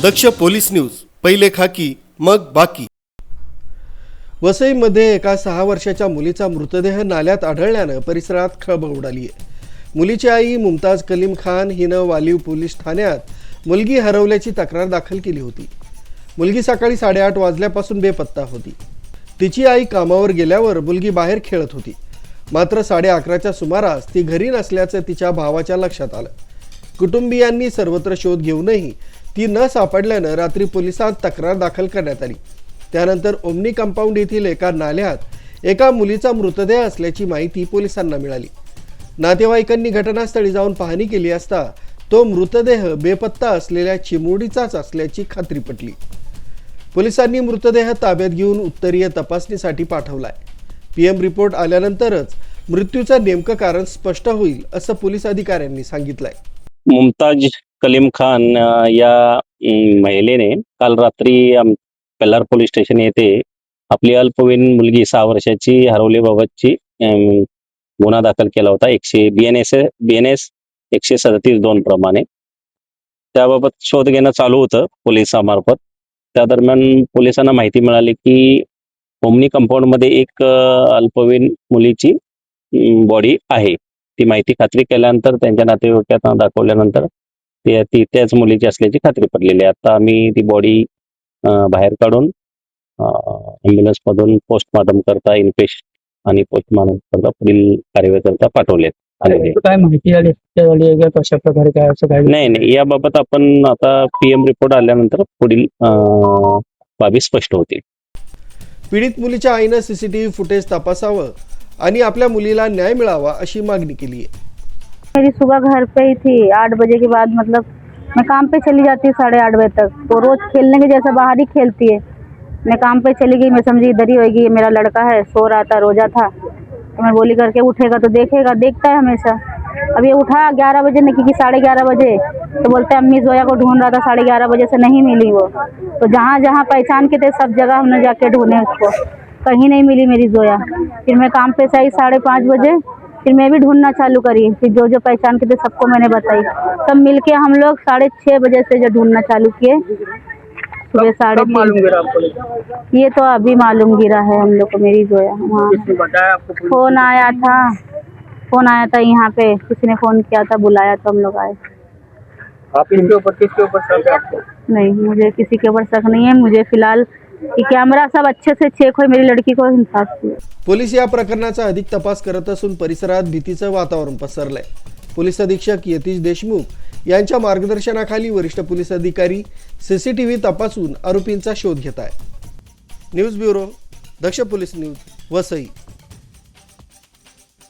दक्ष police news, पहिले खाकी मग बाकी। वसईमध्ये एका 6 वर्षाच्या मुलीचा मृतदेह नाल्यात आढळल्याने परिसरात खळबळ उडाली आहे। मुलीची आई मुमताज कलीम खान हिने वालीव पोलीस ठाण्यात मुलगी हरवल्याची तक्रार दाखल केली होती। मुलगी सकाळी 8:30 वाजल्यापासून बेपत्ता होती। तिची आई कामावर गेल्यावर मुलगी बाहेर खेळत होती। मात्र 11:30च्या सुमारास ती घरी नसल्याचे तिच्या भावाच्या लक्षात आलं। कुटुंबियांनी सर्वत्र शोध घेऊनही ती न सापडल्याने रात्री पोलिसांत तक्रार दाखल करण्यात आली। त्यानंतर ओमनी कंपाऊंड येथील एका नाल्यात एका मुलीचा मृतदेह असल्याची माहिती पोलिसांना मिळाली। नातेवाईकांनी घटनास्थळी जाऊन पाहणी केली असता तो मृतदेह बेपत्ता असलेल्या चिमुरडीचाच असल्याची खात्री पटली। पोलिसांनी मृतदेह ताब्यात घेऊन उत्तरीय तपासणीसाठी पाठवलाय। पीएम रिपोर्ट आल्यानंतरच मृत्यूचं नेमकं कारण स्पष्ट होईल असं पोलीस अधिकाऱ्यांनी सांगितलंय। मुमताज कलीम खान या महिलेने काल रात्री पेल्लार पोलीस स्टेशन येथे आपली अल्पवयीन मुलगी 6 वर्षाची हरवल्याबाबतची गुन्हा दाखल केला होता। BNS 137(2) प्रमाणे त्याबाबत शोध घेणं चालू होतं पोलिसांमार्फत। त्या दरम्यान पोलिसांना माहिती मिळाली की ओमनी कंपाऊंड मध्ये एक अल्पवयीन मुलीची बॉडी आहे। ती माहिती खात्री केल्यानंतर त्यांच्या नातेवाईकांना दाखवल्यानंतर ती त्याच मुलीची असल्याची खात्री पडलेली आहे। आता आम्ही ती बॉडी बाहेर काढून ॲम्ब्युलन्स मधून पोस्टमॉर्टम करता इन्क्वेस्ट आणि पोस्टमॉर्टम करता पुढील कार्यवाही करता पाठवले। काय माहिती कशा प्रकारे काय असं काय नाही, याबाबत आपण आता पीएम रिपोर्ट आल्यानंतर पुढील बाबी स्पष्ट होतील। पीडित मुलीच्या आईने सीसीटीव्ही फुटेज तपासावं आणि आपल्या मुलीला न्याय मिळावा अशी मागणी केली आहे। मेरी सुबह घर पे ही थी, 8 बजे के बाद मतलब मैं काम पे चली जाती हूँ 8:30 बजे तक। तो रोज खेलने के जैसा बाहर ही खेलती है। मैं काम पे चली गई, मैं समझी इधर ही होगी। मेरा लड़का है, सो रहा था, रोजा था। तो मैं बोली करके उठेगा तो देखेगा, देखता है हमेशा। अब ये उठा 11 बजे नहीं कि 11:30 बजे, तो बोलते हैं अम्मी जोया को ढूंढ रहा था, 11:30 बजे से नहीं मिली वो। तो जहाँ जहाँ पहचान के थे सब जगह हमने जाके ढूंढे उसको, कहीं नहीं मिली मेरी जोया। फिर मैं काम पे से आई 5:30 बजे, फिर मैं भी ढूंढना चालू करी। फिर जो जो पहचान के थे सबको मैंने बताई। सब मिलके हम लोग 6:30 बजे से जो ढूंढना चालू किए। सुबह 3:30 ये तो अभी मालूम गिरा है हम लोग को मेरी जोया। फोन आया था यहाँ पे, किसी ने फोन किया था, बुलाया तो हम लोग आए। आप इसके ऊपर किसके ऊपर शक है आपको? नहीं, मुझे किसी के ऊपर शक नहीं है। मुझे फिलहाल कि कैमरा सब अच्छे से चेक हो, मेरी लड़की को इंसाफ चाहिए। पोलीस या प्रकरणाचा अधिक तपास करत असून परिसरात भीतीचं वातावरण पसरलंय। पोलीस अधीक्षक यतीश देशमुख यांच्या मार्गदर्शनाखाली वरिष्ठ पोलीस अधिकारी सीसीटीव्ही तपासून आरोपींचा शोध घेत आहेत। न्यूज ब्युरो, दक्ष पोलीस न्यूज, वसई।